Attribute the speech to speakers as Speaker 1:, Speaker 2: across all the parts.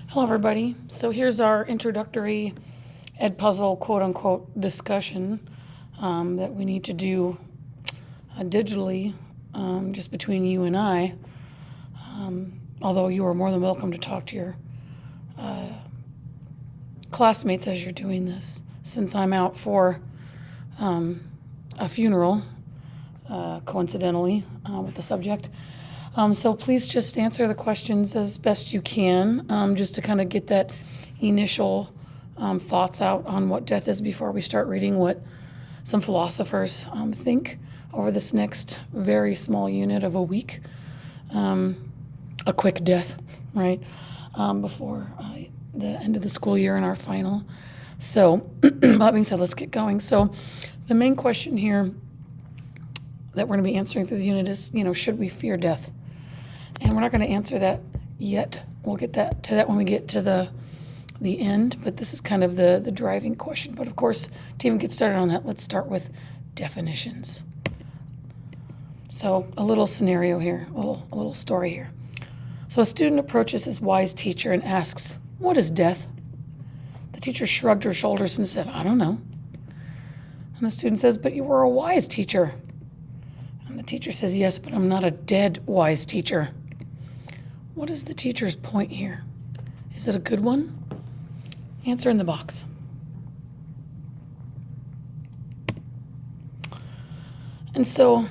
Speaker 1: Hello, everybody. So here's our introductory Edpuzzle quote-unquote discussion that we need to do digitally, just between you and I. Although you are more than welcome to talk to your classmates as you're doing this, since I'm out for a funeral, coincidentally, with the subject. So please just answer the questions as best you can, just to kind of get that initial thoughts out on what death is before we start reading what some philosophers think over this next very small unit of a week. A quick death, right? Before the end of the school year and our final. So, that being said, let's get going. So, the main question here that we're going to be answering through the unit is, should we fear death? And we're not going to answer that yet. We'll get to that when we get to the end, but this is kind of the driving question. But of course, to even get started on that, let's start with definitions. So, a little scenario here, a little story here. So a student approaches his wise teacher and asks, "What is death?" The teacher shrugged her shoulders and said, "I don't know." And the student says, "But you were a wise teacher." And the teacher says, "Yes, but I'm not a dead wise teacher." What is the teacher's point here? Is it a good one? Answer in the box. And so,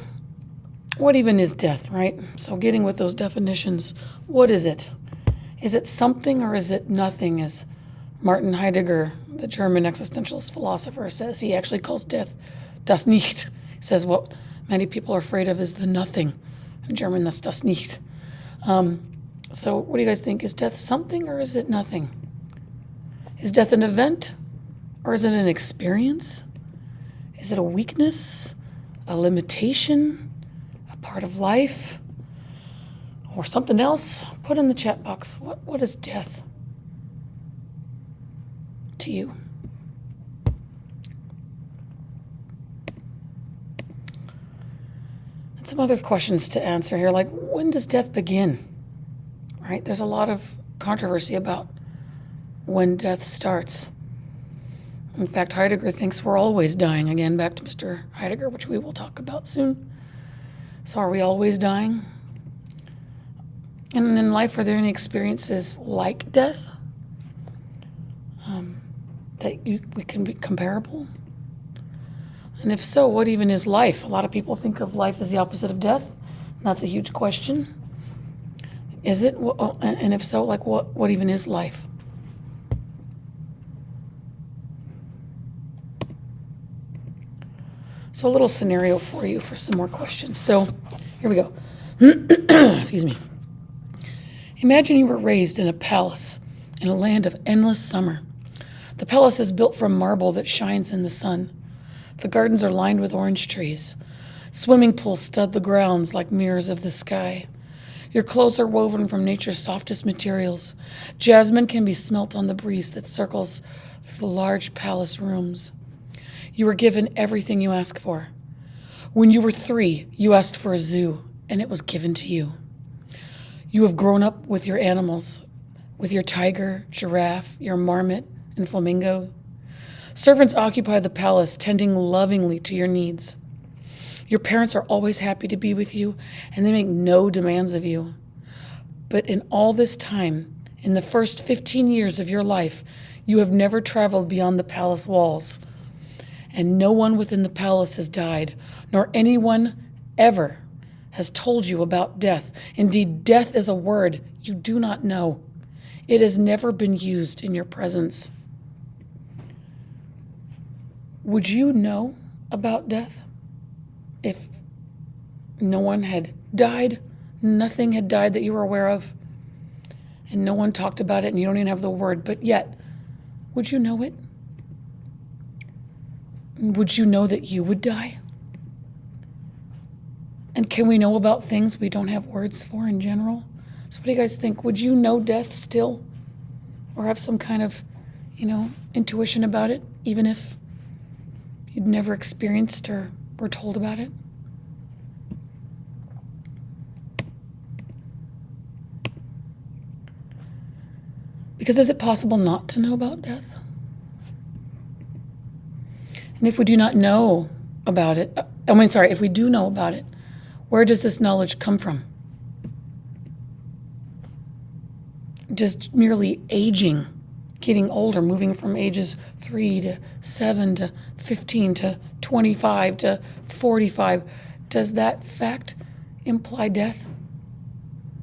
Speaker 1: what even is death, right? So getting with those definitions, what is it? Is it something or is it nothing, as Martin Heidegger, the German existentialist philosopher, says? He actually calls death das Nicht. He says what many people are afraid of is the nothing. In German, that's das Nicht. So what do you guys think? Is death something or is it nothing? Is death an event or is it an experience? Is it a weakness, a limitation, part of life, or something else? Put in the chat box. What is death to you? And some other questions to answer here, like when does death begin? Right? There's a lot of controversy about when death starts. In fact, Heidegger thinks we're always dying. Again, back to Mr. Heidegger, which we will talk about soon. So are we always dying? And in life, are there any experiences like death that we can be comparable? And if so, what even is life? A lot of people think of life as the opposite of death. That's a huge question. Is it? And if so, like what even is life? So a little scenario for you for some more questions. So here we go. Excuse me. Imagine you were raised in a palace in a land of endless summer. The palace is built from marble that shines in the sun. The gardens are lined with orange trees. Swimming pools stud the grounds like mirrors of the sky. Your clothes are woven from nature's softest materials. Jasmine can be smelt on the breeze that circles through the large palace rooms. You were given everything you asked for. When you were 3, you asked for a zoo, and it was given to you. You have grown up with your animals, with your tiger, giraffe, your marmot, and flamingo. Servants occupy the palace, tending lovingly to your needs. Your parents are always happy to be with you, and they make no demands of you. But in all this time, in the first 15 years of your life, you have never traveled beyond the palace walls. And no one within the palace has died, nor anyone ever has told you about death. Indeed, death is a word you do not know. It has never been used in your presence. Would you know about death if no one had died, nothing had died that you were aware of, and no one talked about it and you don't even have the word, but yet, would you know it? Would you know that you would die? And can we know about things we don't have words for in general? So what do you guys think? Would you know death still? Or have some kind of, intuition about it, even if you'd never experienced or were told about it? Because is it possible not to know about death? And if we do not know about it, if we do know about it, where does this knowledge come from? Just merely aging, getting older, moving from ages 3 to 7 to 15 to 25 to 45, does that fact imply death?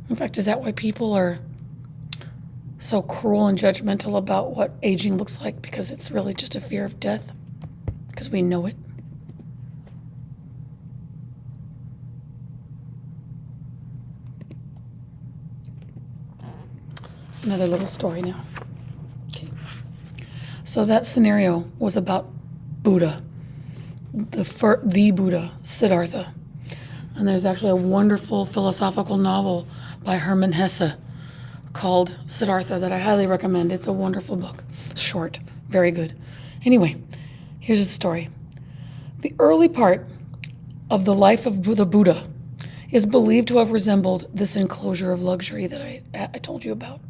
Speaker 1: In fact, is that why people are so cruel and judgmental about what aging looks like? Because it's really just a fear of death, because we know it. Another little story now. Okay. So that scenario was about Buddha, the Buddha, Siddhartha. And there's actually a wonderful philosophical novel by Hermann Hesse called Siddhartha that I highly recommend. It's a wonderful book. Short, very good. Anyway, here's the story. The early part of the life of the Buddha is believed to have resembled this enclosure of luxury that I told you about.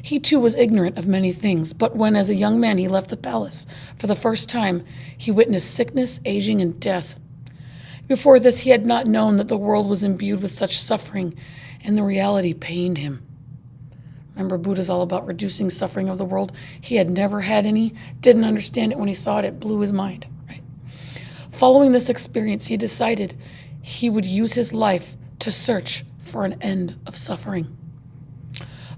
Speaker 1: He too was ignorant of many things, but when as a young man he left the palace for the first time, he witnessed sickness, aging, and death. Before this, he had not known that the world was imbued with such suffering, and the reality pained him. Remember, Buddha's all about reducing suffering of the world. He had never had any, didn't understand it. When he saw it, it blew his mind. Right? Following this experience, he decided he would use his life to search for an end of suffering.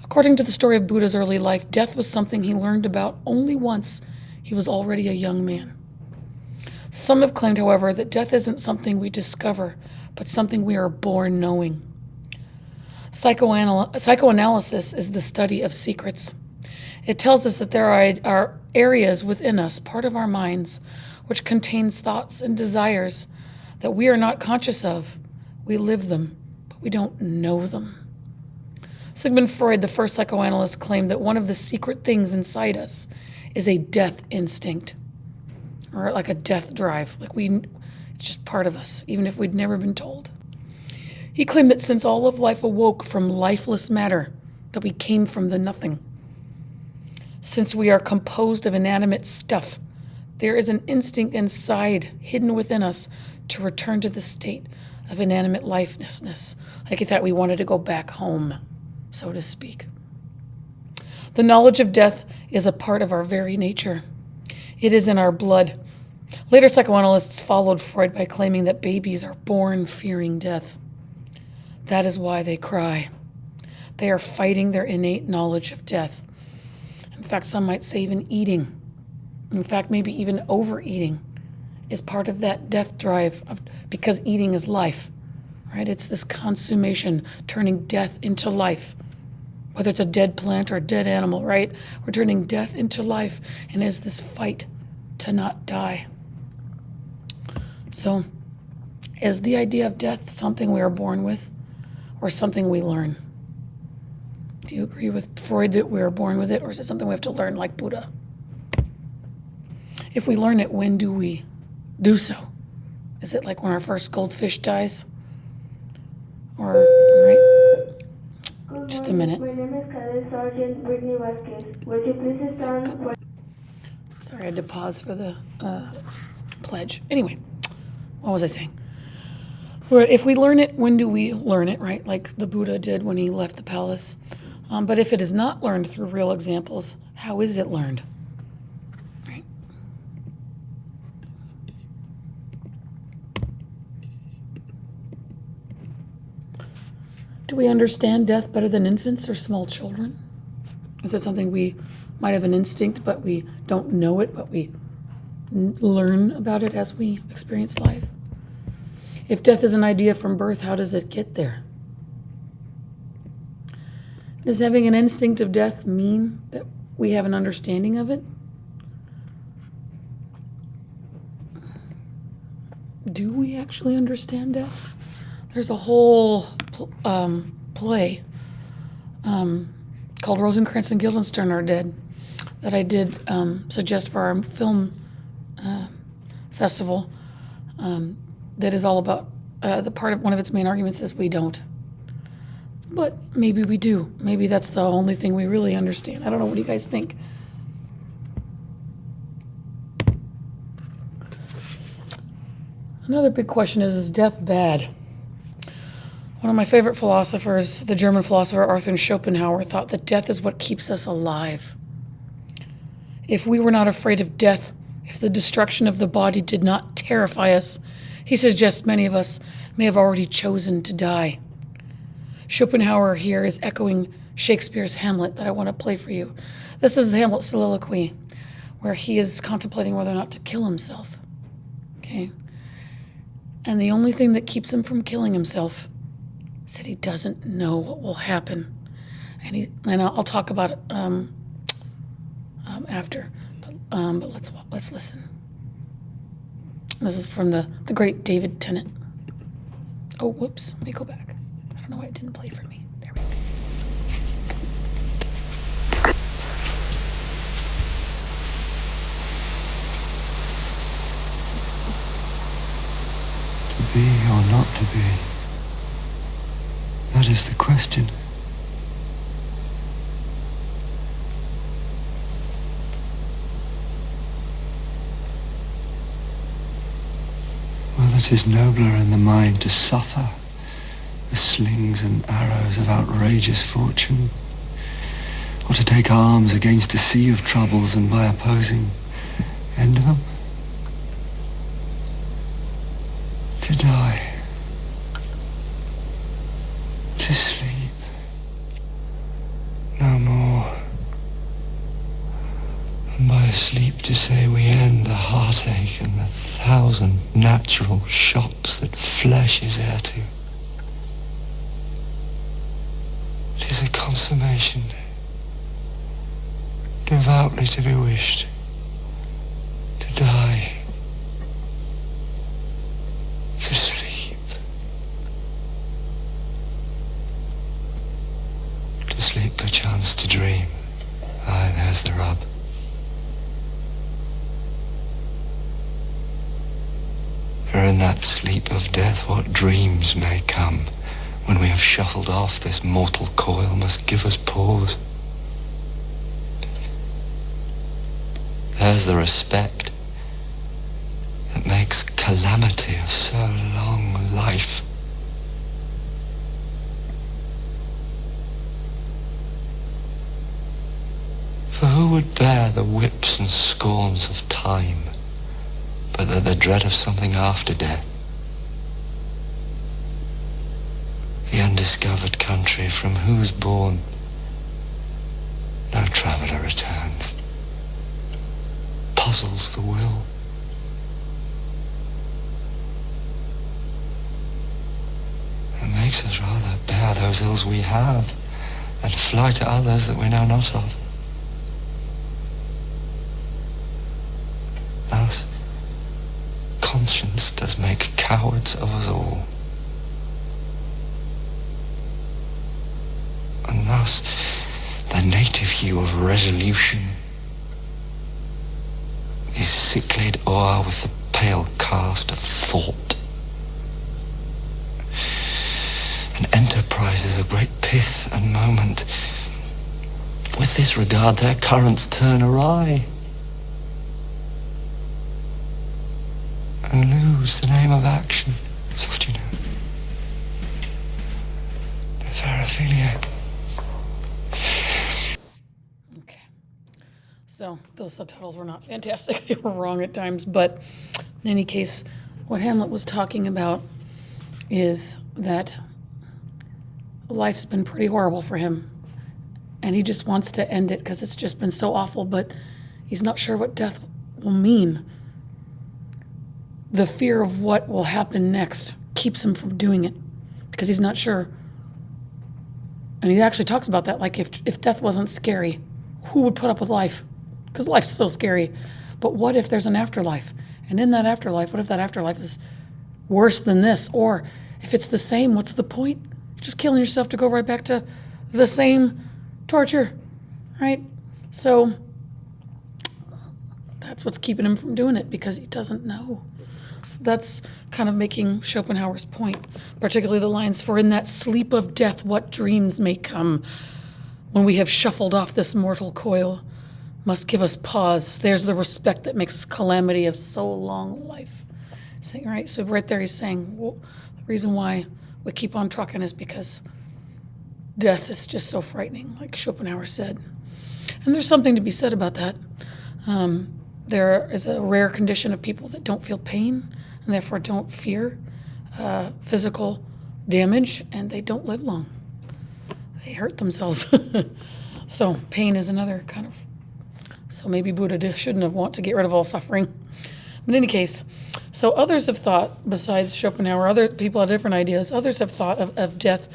Speaker 1: According to the story of Buddha's early life, death was something he learned about only once he was already a young man. Some have claimed, however, that death isn't something we discover, but something we are born knowing. Psychoanalysis is the study of secrets. It tells us that there are areas within us, part of our minds, which contains thoughts and desires that we are not conscious of. We live them, but we don't know them. Sigmund Freud, the first psychoanalyst, claimed that one of the secret things inside us is a death instinct, or like a death drive. It's just part of us, even if we'd never been told. He claimed that since all of life awoke from lifeless matter, that we came from the nothing. Since we are composed of inanimate stuff, there is an instinct inside, hidden within us, to return to the state of inanimate lifelessness, like that we wanted to go back home, so to speak. The knowledge of death is a part of our very nature. It is in our blood. Later psychoanalysts followed Freud by claiming that babies are born fearing death. That is why they cry. They are fighting their innate knowledge of death. In fact, some might say even eating, in fact, maybe even overeating, is part of that death drive because eating is life, right? It's this consummation, turning death into life. Whether it's a dead plant or a dead animal, right? We're turning death into life, and it's this fight to not die. So, is the idea of death something we are born with or something we learn? Do you agree with Freud that we are born with it, or is it something we have to learn like Buddha? If we learn it, when do we do so? Is it like when our first goldfish dies? Or, right? Just a minute.
Speaker 2: My name is Cadet Sergeant Brittany Vasquez. Would you please stand for...
Speaker 1: Sorry, I had to pause for the pledge. Anyway, what was I saying? If we learn it, when do we learn it, right? Like the Buddha did when he left the palace. But if it is not learned through real examples, how is it learned? Right? Do we understand death better than infants or small children? Is it something we might have an instinct, but we don't know it, but we learn about it as we experience life? If death is an idea from birth, how does it get there? Does having an instinct of death mean that we have an understanding of it? Do we actually understand death? There's a whole play called Rosencrantz and Guildenstern Are Dead that I did suggest for our film festival that is all about one of its main arguments is we don't. But maybe we do. Maybe that's the only thing we really understand. I don't know. What do you guys think? Another big question is death bad? One of my favorite philosophers, the German philosopher Arthur Schopenhauer, thought that death is what keeps us alive. If we were not afraid of death, if the destruction of the body did not terrify us, he suggests many of us may have already chosen to die. Schopenhauer here is echoing Shakespeare's Hamlet that I want to play for you. This is the Hamlet soliloquy, where he is contemplating whether or not to kill himself. Okay? And the only thing that keeps him from killing himself is that he doesn't know what will happen. And I'll talk about it after. But let's listen. This is from the great David Tennant. Oh, whoops. Let me go back. I don't know why it didn't play for me. There we go.
Speaker 3: To be or not to be? That is the question. Well, it is nobler in the mind to suffer the slings and arrows of outrageous fortune, or to take arms against a sea of troubles and by opposing end them. To die. To sleep. No more. And by sleep to say we end the heartache and the 1,000 natural shocks that flesh is heir to. It is a consummation, devoutly to be wished, to die, to sleep, perchance to dream. Aye, there's the rub. For in that sleep of death what dreams may come, when we have shuffled off this mortal coil, must give us pause. There's the respect that makes calamity of so long life. For who would bear the whips and scorns of time, but that the dread of something after death? The undiscovered country from whose bourne no traveller returns, puzzles the will. It makes us rather bear those ills we have, and fly to others that we know not of. Thus, conscience does make cowards of us all. And thus, the native hue of resolution is sicklied o'er with the pale cast of thought. And enterprises of great pith and moment, with this regard their currents turn awry, and lose the name of action. Soft, you know. The Paraphilia.
Speaker 1: Okay. So those subtitles were not fantastic. They were wrong at times. But in any case, what Hamlet was talking about is that life's been pretty horrible for him. And he just wants to end it because it's just been so awful. But he's not sure what death will mean. The fear of what will happen next keeps him from doing it because he's not sure. And he actually talks about that, like if death wasn't scary, who would put up with life? Because life's so scary. But what if there's an afterlife? And in that afterlife, what if that afterlife is worse than this? Or if it's the same, what's the point? You're just killing yourself to go right back to the same torture, right? So that's what's keeping him from doing it, because he doesn't know. So that's kind of making Schopenhauer's point, particularly the lines, "For in that sleep of death, what dreams may come when we have shuffled off this mortal coil, must give us pause. There's the respect that makes calamity of so long life." Right? So right there he's saying, well, the reason why we keep on trucking is because death is just so frightening, like Schopenhauer said. And there's something to be said about that. There is a rare condition of people that don't feel pain and therefore don't fear physical damage, and they don't live long. They hurt themselves. So pain is another kind of. So maybe Buddha shouldn't have want to get rid of all suffering. But in any case, so others have thought, besides Schopenhauer, other people have different ideas. Others have thought of death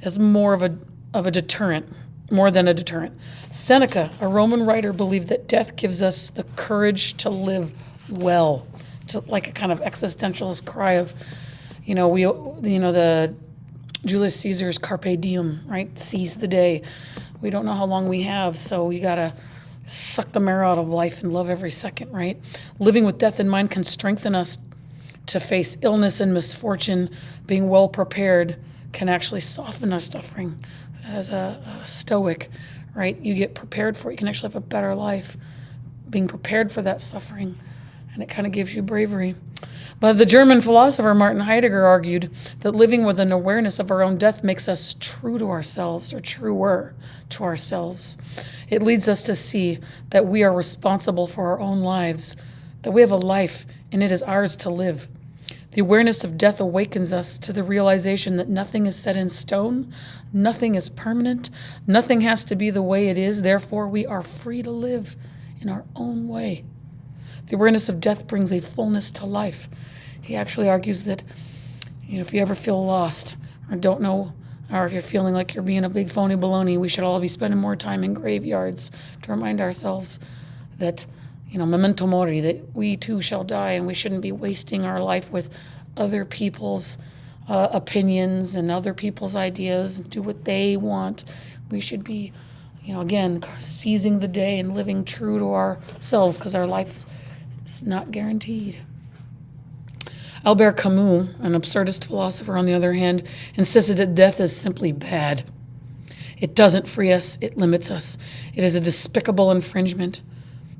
Speaker 1: as more of a deterrent, more than a deterrent. Seneca, a Roman writer, believed that death gives us the courage to live well, to like a kind of existentialist cry of, the Julius Caesar's carpe diem, right? Seize the day. We don't know how long we have, so we gotta suck the marrow out of life and love every second, right? Living with death in mind can strengthen us to face illness and misfortune. Being well prepared can actually soften our suffering. As a stoic, right? You get prepared for it. You can actually have a better life being prepared for that suffering, and it kind of gives you bravery. But the German philosopher Martin Heidegger argued that living with an awareness of our own death makes us true to ourselves, or truer to ourselves. It leads us to see that we are responsible for our own lives, that we have a life and it is ours to live. The awareness of death awakens us to the realization that nothing is set in stone, nothing is permanent, nothing has to be the way it is, therefore we are free to live in our own way. The awareness of death brings a fullness to life. He actually argues that, if you ever feel lost or don't know, or if you're feeling like you're being a big phony baloney, we should all be spending more time in graveyards to remind ourselves that, memento mori, that we too shall die, and we shouldn't be wasting our life with other people's opinions and other people's ideas and do what they want. We should be, again, seizing the day and living true to ourselves, because our life is not guaranteed. Albert Camus, an absurdist philosopher, on the other hand, insisted that death is simply bad. It doesn't free us, it limits us. It is a despicable infringement.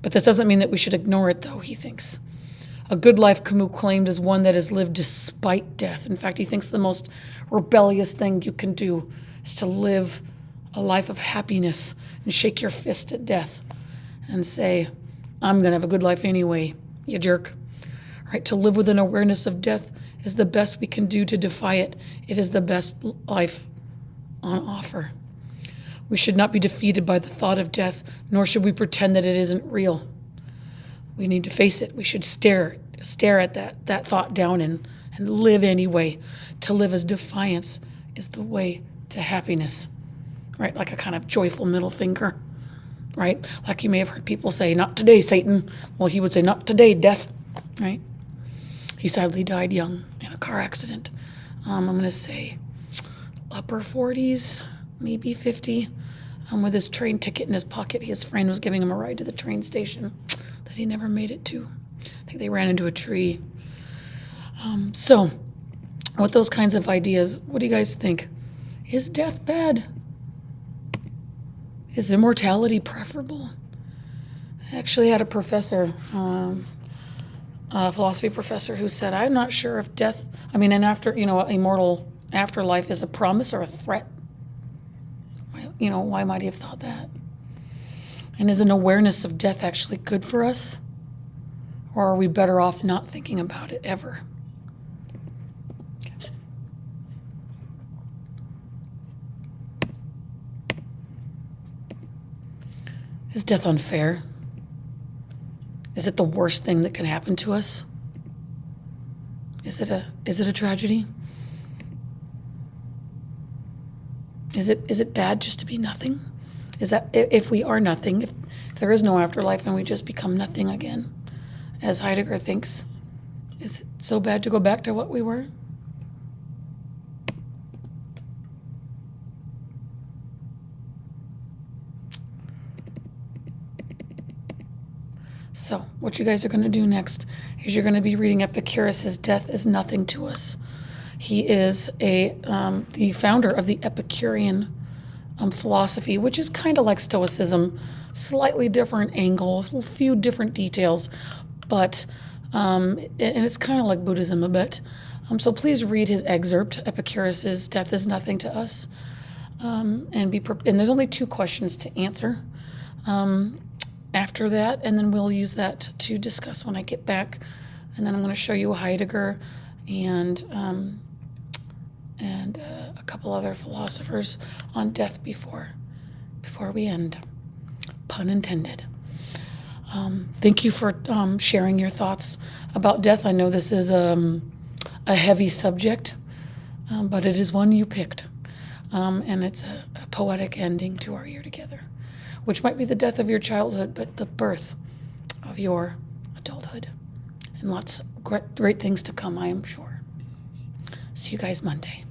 Speaker 1: But this doesn't mean that we should ignore it, though, he thinks. A good life, Camus claimed, is one that is lived despite death. In fact, he thinks the most rebellious thing you can do is to live a life of happiness and shake your fist at death and say, I'm going to have a good life anyway, you jerk. Right? To live with an awareness of death is the best we can do to defy it. It is the best life on offer. We should not be defeated by the thought of death, nor should we pretend that it isn't real. We need to face it. We should stare at that thought down and live anyway. To live as defiance is the way to happiness, right? Like a kind of joyful middle finger, right? Like you may have heard people say, not today, Satan. Well, he would say, not today, death, right? He sadly died young in a car accident. I'm going to say upper 40s, maybe 50, with his train ticket in his pocket. His friend was giving him a ride to the train station that he never made it to. I think they ran into a tree. So with those kinds of ideas, what do you guys think? Is death bad? Is immortality preferable? I actually had a professor, a philosophy professor, who said, I'm not sure if death, immortal afterlife is a promise or a threat. Why might he have thought that? And is an awareness of death actually good for us? Or are we better off not thinking about it ever? Okay. Is death unfair? Is it the worst thing that can happen to us? Is it a tragedy? Is it bad just to be nothing? Is that if we are nothing, if there is no afterlife and we just become nothing again, as Heidegger thinks, is it so bad to go back to what we were? So, what you guys are going to do next is you're going to be reading Epicurus' Death is Nothing to Us. He is the founder of the Epicurean philosophy, which is kind of like Stoicism, slightly different angle, a few different details, but and it's kind of like Buddhism a bit. So please read his excerpt, Epicurus' Death is Nothing to Us, and there's only 2 questions to answer after that, and then we'll use that to discuss when I get back, and then I'm going to show you Heidegger and a couple other philosophers on death before we end. Pun intended. Thank you for sharing your thoughts about death. I know this is a heavy subject, but it is one you picked. And it's a poetic ending to our year together, which might be the death of your childhood, but the birth of your adulthood. And lots of great things to come, I am sure. See you guys Monday.